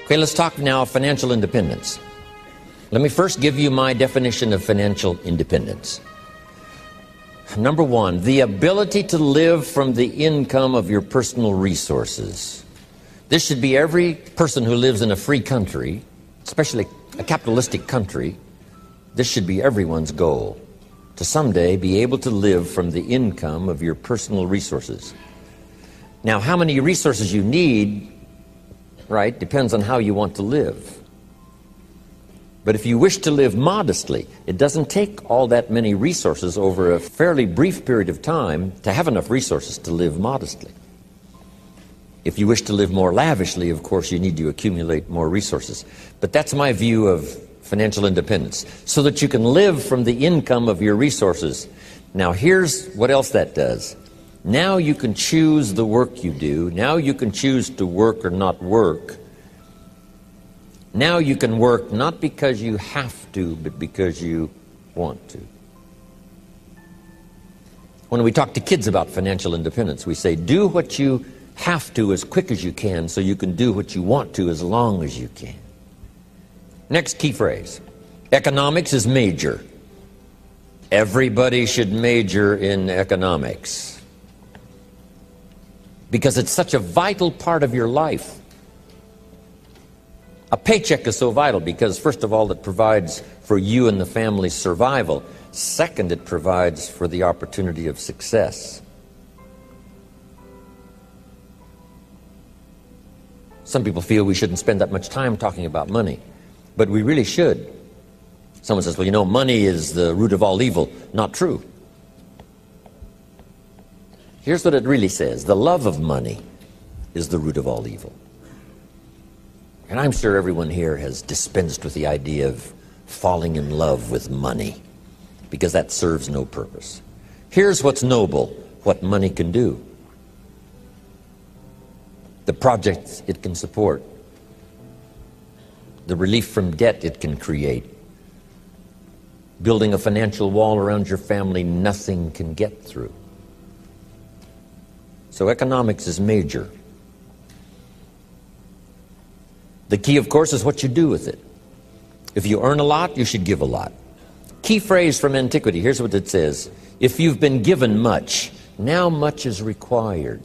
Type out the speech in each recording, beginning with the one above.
Okay, let's talk now financial independence. Let me first give you my definition of financial independence. Number one, the ability to live from the income of your personal resources. This should be every person who lives in a free country, especially a capitalistic country. This should be everyone's goal, to someday be able to live from the income of your personal resources. Now, how many resources you need, right, depends on how you want to live. But if you wish to live modestly, it doesn't take all that many resources over a fairly brief period of time to have enough resources to live modestly. If you wish to live more lavishly, of course, you need to accumulate more resources. But that's my view of financial independence, so that you can live from the income of your resources. Now, here's what else that does. Now you can choose the work you do. Now you can choose to work or not work. Now you can work not because you have to, but because you want to. When we talk to kids about financial independence, we say, do what you have to as quick as you can so you can do what you want to as long as you can. Next key phrase. Economics is major. Everybody should major in economics, because it's such a vital part of your life. A paycheck is so vital because, first of all, it provides for you and the family's survival. Second, it provides for the opportunity of success. Some people feel we shouldn't spend that much time talking about money, but we really should. Someone says, well, you know, money is the root of all evil. Not true. Here's what it really says. The love of money is the root of all evil. And I'm sure everyone here has dispensed with the idea of falling in love with money, because that serves no purpose. Here's what's noble, what money can do. The projects it can support. The relief from debt it can create. Building a financial wall around your family nothing can get through. So economics is major. The key, of course, is what you do with it. If you earn a lot, you should give a lot. Key phrase from antiquity, here's what it says. If you've been given much, now much is required.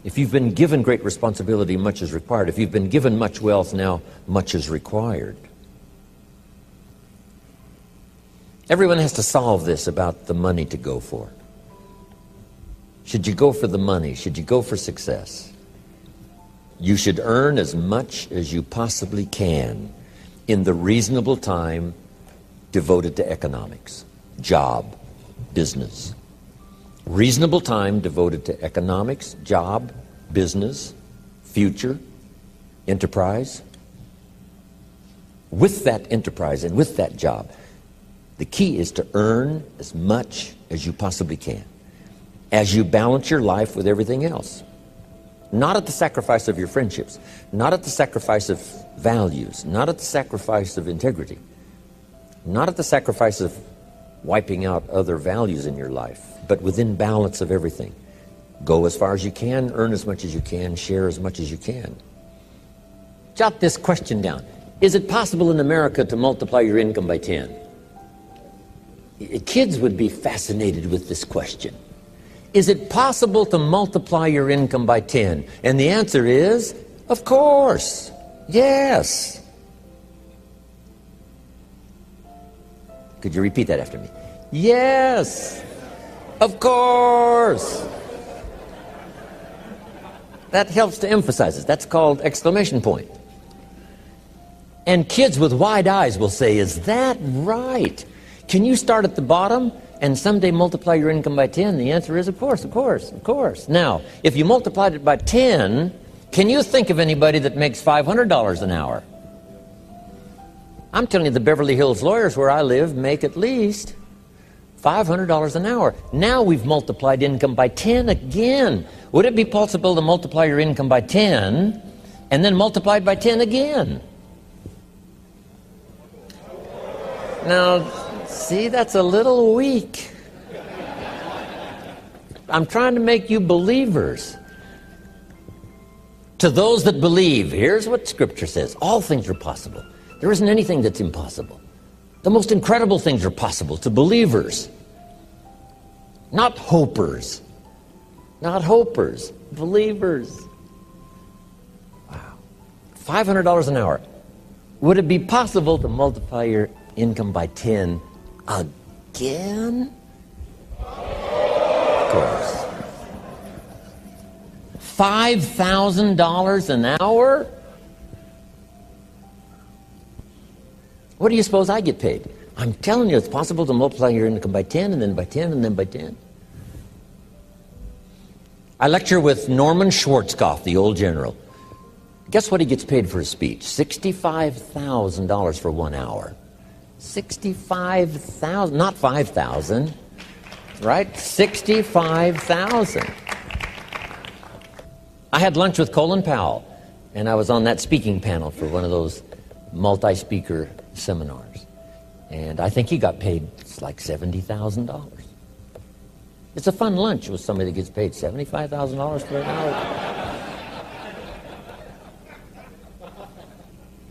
If you've been given great responsibility, much is required. If you've been given much wealth, now much is required. Everyone has to solve this about the money to go for. Should you go for the money? Should you go for success? You should earn as much as you possibly can in the reasonable time devoted to economics, job, business. Reasonable time devoted to economics, job, business, future, enterprise. With that enterprise and with that job, the key is to earn as much as you possibly can, as you balance your life with everything else. Not at the sacrifice of your friendships, not at the sacrifice of values, not at the sacrifice of integrity, not at the sacrifice of wiping out other values in your life, but within balance of everything. Go as far as you can, earn as much as you can, share as much as you can. Jot this question down. Is it possible in America to multiply your income by 10? Kids would be fascinated with this question. Is it possible to multiply your income by 10? And the answer is, of course, yes. Could you repeat that after me? Yes, of course. That helps to emphasize it. That's called exclamation point. And kids with wide eyes will say, is that right? Can you start at the bottom and someday multiply your income by 10? The answer is, of course, of course, of course. Now, if you multiplied it by 10, can you think of anybody that makes $500 an hour? I'm telling you, the Beverly Hills lawyers where I live make at least $500 an hour. Now we've multiplied income by 10 again. Would it be possible to multiply your income by 10 and then multiply it by 10 again? Now, see, that's a little weak. I'm trying to make you believers. To those that believe, here's what Scripture says. All things are possible. There isn't anything that's impossible. The most incredible things are possible to believers. Not hopers. Not hopers. Believers. Wow. $500 an hour. Would it be possible to multiply your income by 10 again? Of course. $5,000 an hour? What do you suppose I get paid? I'm telling you, it's possible to multiply your income by 10, and then by 10, and then by 10. I lecture with Norman Schwarzkopf, the old general. Guess what he gets paid for his speech? $65,000 for 1 hour. 65,000, not 5,000, right? 65,000. I had lunch with Colin Powell, and I was on that speaking panel for one of those multi-speaker seminars. And I think he got paid like $70,000. It's a fun lunch with somebody that gets paid $75,000 for an hour.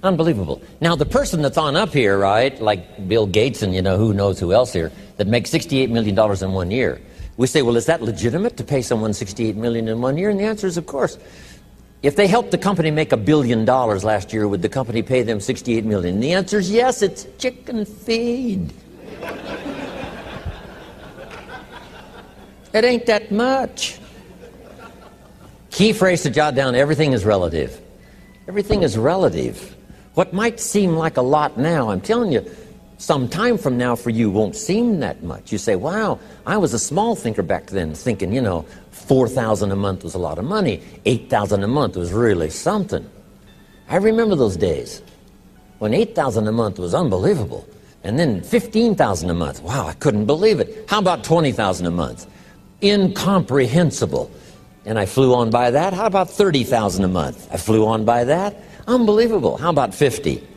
Unbelievable. Now, the person that's on up here, right, like Bill Gates and, who knows who else here, that makes $68 million in 1 year. We say, well, is that legitimate to pay someone $68 million in 1 year? And the answer is, of course. If they helped the company make $1 billion last year, would the company pay them $68 million? And the answer is yes, it's chicken feed. It ain't that much. Key phrase to jot down, everything is relative. Everything is relative. What might seem like a lot now, I'm telling you, some time from now for you won't seem that much. You say, wow, I was a small thinker back then, thinking, $4,000 a month was a lot of money. $8,000 a month was really something. I remember those days when $8,000 a month was unbelievable. And then $15,000 a month. Wow, I couldn't believe it. How about $20,000 a month? Incomprehensible. And I flew on by that. How about $30,000 a month? I flew on by that. Unbelievable. How about 50?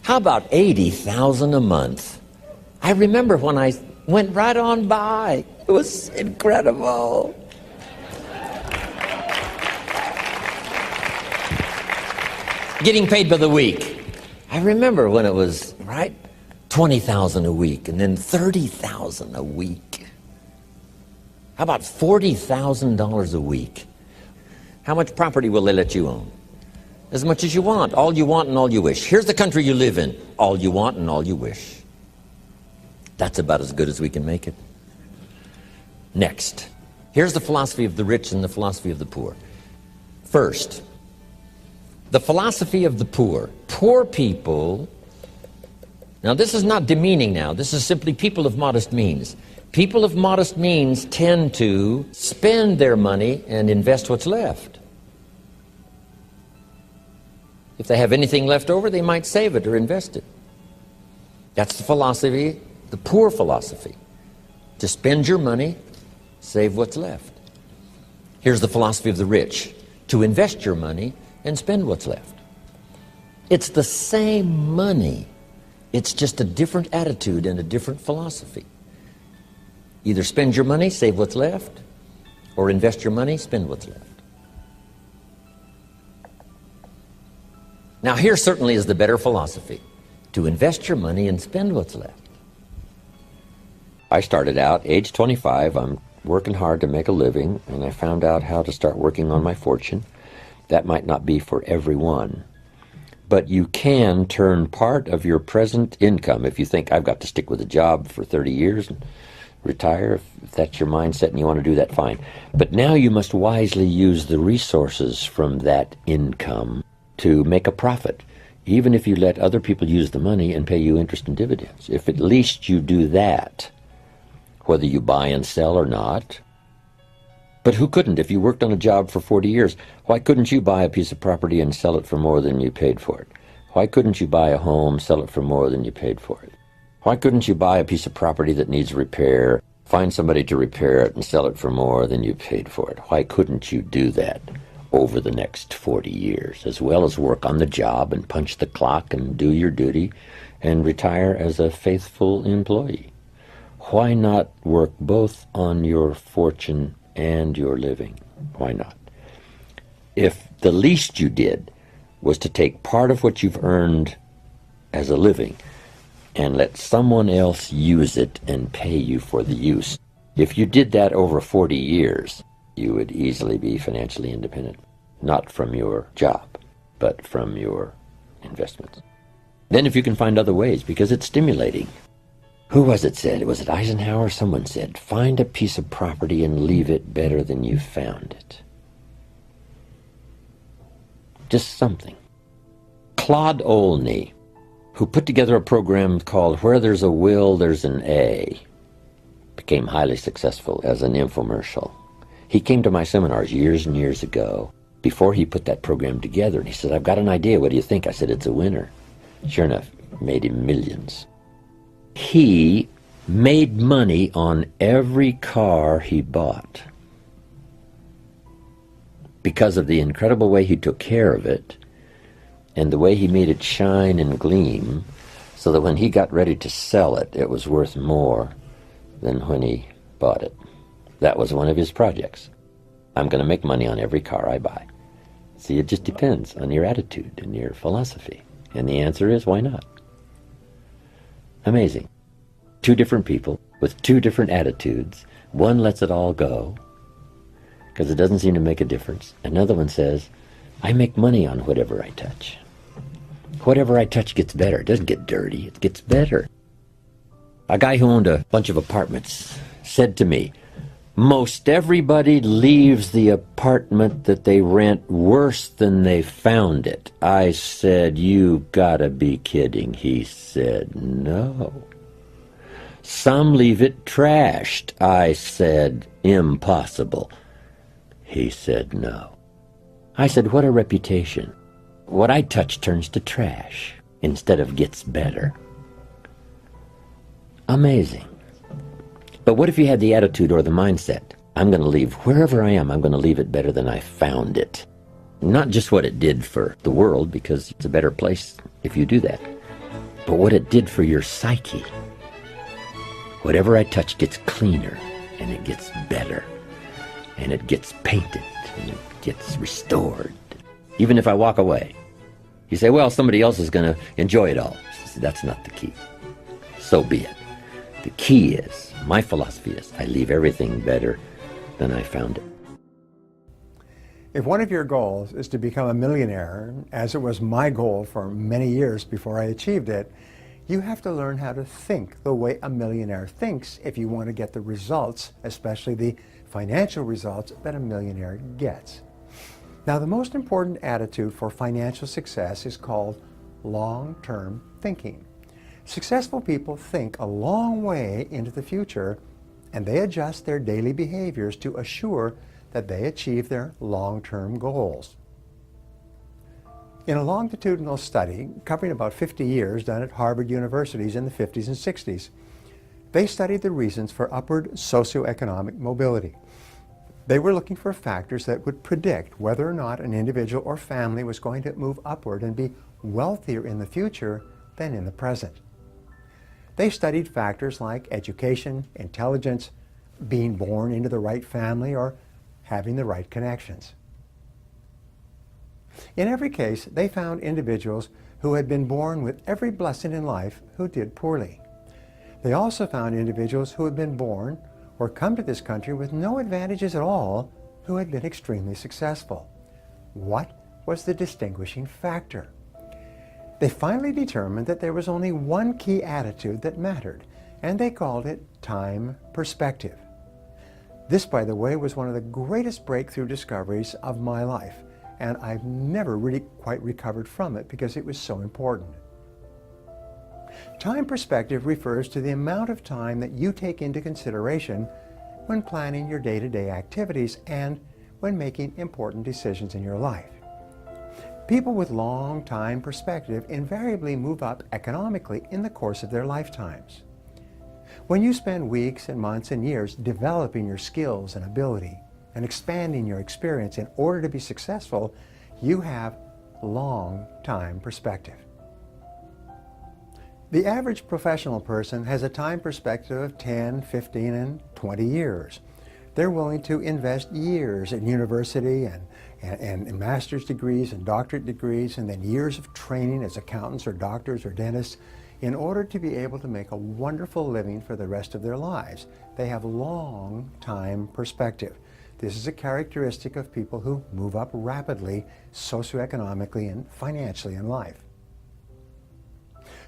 How about $80,000 a month? I remember when I went right on by. It was incredible. Getting paid by the week. I remember when it was, right, $20,000 a week and then $30,000 a week. How about $40,000 a week? How much property will they let you own? As much as you want, all you want and all you wish. Here's the country you live in. All you want and all you wish. That's about as good as we can make it. Next, here's the philosophy of the rich and the philosophy of the poor. First, the philosophy of the poor. Poor people, now this is not demeaning now, this is simply people of modest means. People of modest means tend to spend their money and invest what's left. If they have anything left over, they might save it or invest it. That's the philosophy, the poor philosophy. To spend your money, save what's left. Here's the philosophy of the rich. To invest your money and spend what's left. It's the same money. It's just a different attitude and a different philosophy. Either spend your money, save what's left, or invest your money, spend what's left. Now here certainly is the better philosophy, to invest your money and spend what's left. I started out, age 25, I'm working hard to make a living, and I found out how to start working on my fortune. That might not be for everyone, but you can turn part of your present income, if you think I've got to stick with a job for 30 years and retire, if that's your mindset and you want to do that, fine. But now you must wisely use the resources from that income to make a profit, even if you let other people use the money and pay you interest and dividends. If at least you do that, whether you buy and sell or not. But who couldn't? If you worked on a job for 40 years, why couldn't you buy a piece of property and sell it for more than you paid for it? Why couldn't you buy a home, sell it for more than you paid for it? Why couldn't you buy a piece of property that needs repair, find somebody to repair it and sell it for more than you paid for it? Why couldn't you do that over the next 40 years, as well as work on the job and punch the clock and do your duty and retire as a faithful employee? Why not work both on your fortune and your living? Why not? If the least you did was to take part of what you've earned as a living and let someone else use it and pay you for the use, if you did that over 40 years, you would easily be financially independent. Not from your job, but from your investments. Then if you can find other ways, because it's stimulating. Who was it said? Was it Eisenhower? Someone said, find a piece of property and leave it better than you found it. Just something. Claude Olney, who put together a program called Where There's a Will, There's an A, became highly successful as an infomercial. He came to my seminars years and years ago before he put that program together, and he said, I've got an idea. What do you think? I said, it's a winner. Sure enough, made him millions. He made money on every car he bought because of the incredible way he took care of it and the way he made it shine and gleam, so that when he got ready to sell it, it was worth more than when he bought it. That was one of his projects. I'm going to make money on every car I buy. See, it just depends on your attitude and your philosophy. And the answer is, why not? Amazing. Two different people with two different attitudes. One lets it all go because it doesn't seem to make a difference. Another one says, I make money on whatever I touch. Whatever I touch gets better. It doesn't get dirty. It gets better. A guy who owned a bunch of apartments said to me, most everybody leaves the apartment that they rent worse than they found it. I said, you gotta be kidding. He said, no. Some leave it trashed. I said, impossible. He said, no. I said, what a reputation. What I touch turns to trash instead of gets better. Amazing. But what if you had the attitude or the mindset, I'm going to leave wherever I am, I'm going to leave it better than I found it. Not just what it did for the world, because it's a better place if you do that, but what it did for your psyche. Whatever I touch gets cleaner, and it gets better, and it gets painted, and it gets restored. Even if I walk away, you say, well, somebody else is going to enjoy it all. That's not the key. So be it. The key is, my philosophy is, I leave everything better than I found it. If one of your goals is to become a millionaire, as it was my goal for many years before I achieved it, you have to learn how to think the way a millionaire thinks if you want to get the results, especially the financial results that a millionaire gets. Now, the most important attitude for financial success is called long-term thinking. Successful people think a long way into the future, and they adjust their daily behaviors to assure that they achieve their long-term goals. In a longitudinal study covering about 50 years done at Harvard universities in the 50s and 60s, they studied the reasons for upward socioeconomic mobility. They were looking for factors that would predict whether or not an individual or family was going to move upward and be wealthier in the future than in the present. They studied factors like education, intelligence, being born into the right family, or having the right connections. In every case, they found individuals who had been born with every blessing in life who did poorly. They also found individuals who had been born or come to this country with no advantages at all who had been extremely successful. What was the distinguishing factor? They finally determined that there was only one key attitude that mattered, and they called it time perspective. This, by the way, was one of the greatest breakthrough discoveries of my life, and I've never really quite recovered from it because it was so important. Time perspective refers to the amount of time that you take into consideration when planning your day-to-day activities and when making important decisions in your life. People with long time perspective invariably move up economically in the course of their lifetimes. When you spend weeks and months and years developing your skills and ability and expanding your experience in order to be successful, you have long time perspective. The average professional person has a time perspective of 10, 15, and 20 years. They're willing to invest years in university and master's degrees and doctorate degrees, and then years of training as accountants or doctors or dentists in order to be able to make a wonderful living for the rest of their lives. They have long time perspective. This is a characteristic of people who move up rapidly socioeconomically and financially in life.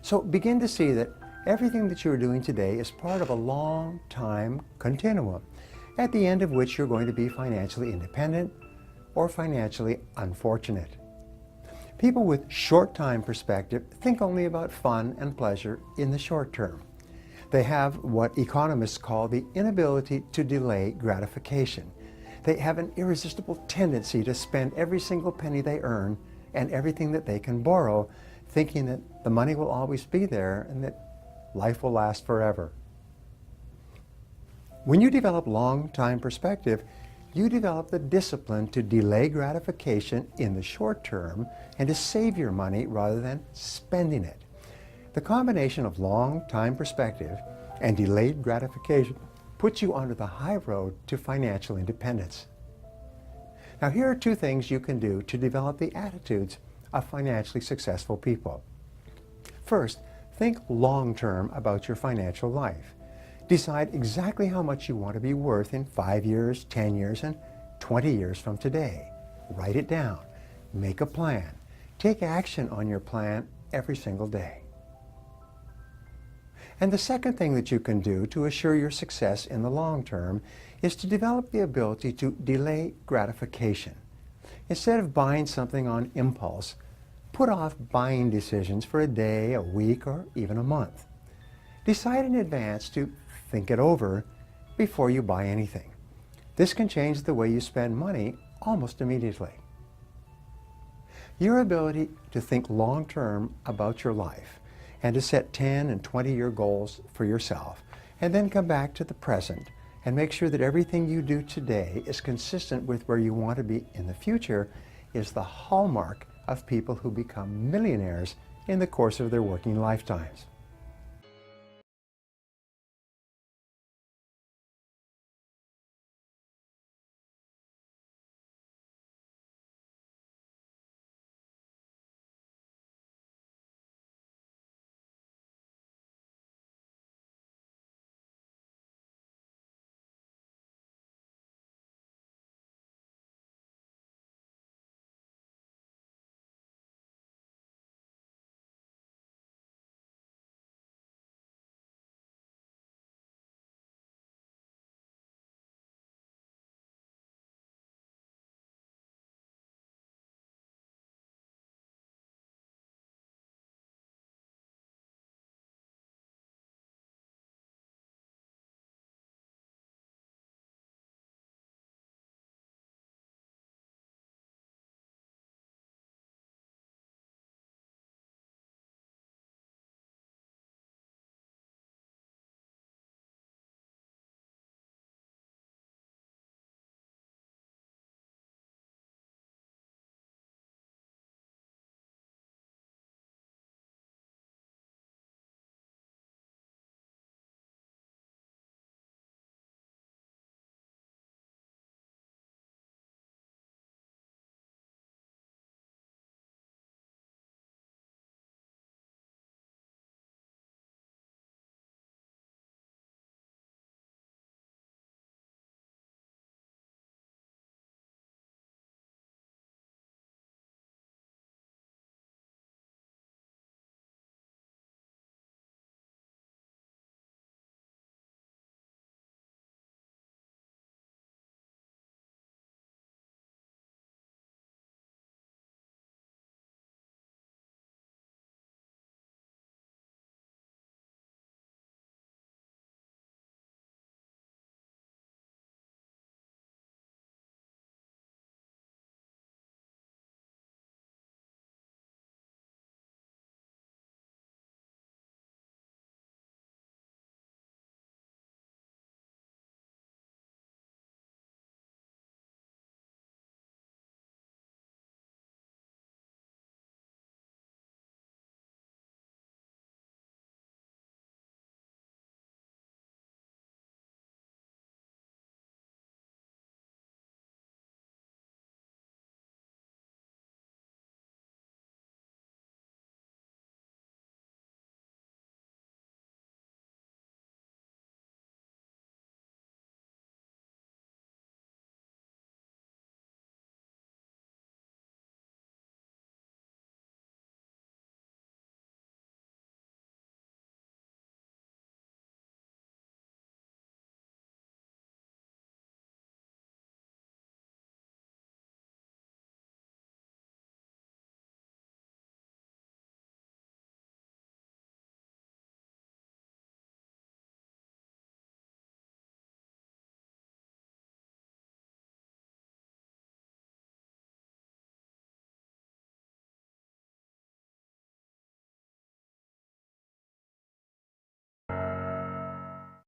So begin to see that everything that you're doing today is part of a long time continuum, at the end of which you're going to be financially independent or financially unfortunate. People with short time perspective think only about fun and pleasure in the short term. They have what economists call the inability to delay gratification. They have an irresistible tendency to spend every single penny they earn and everything that they can borrow, thinking that the money will always be there and that life will last forever. When you develop long-time perspective, you develop the discipline to delay gratification in the short term and to save your money rather than spending it. The combination of long-time perspective and delayed gratification puts you onto the high road to financial independence. Now, here are two things you can do to develop the attitudes of financially successful people. First, think long-term about your financial life. Decide exactly how much you want to be worth in 5 years, 10 years, and 20 years from today. Write it down. Make a plan. Take action on your plan every single day. And the second thing that you can do to assure your success in the long term is to develop the ability to delay gratification. Instead of buying something on impulse, put off buying decisions for a day, a week, or even a month. Decide in advance to think it over before you buy anything. This can change the way you spend money almost immediately. Your ability to think long-term about your life and to set 10 and 20-year goals for yourself, and then come back to the present and make sure that everything you do today is consistent with where you want to be in the future, is the hallmark of people who become millionaires in the course of their working lifetimes.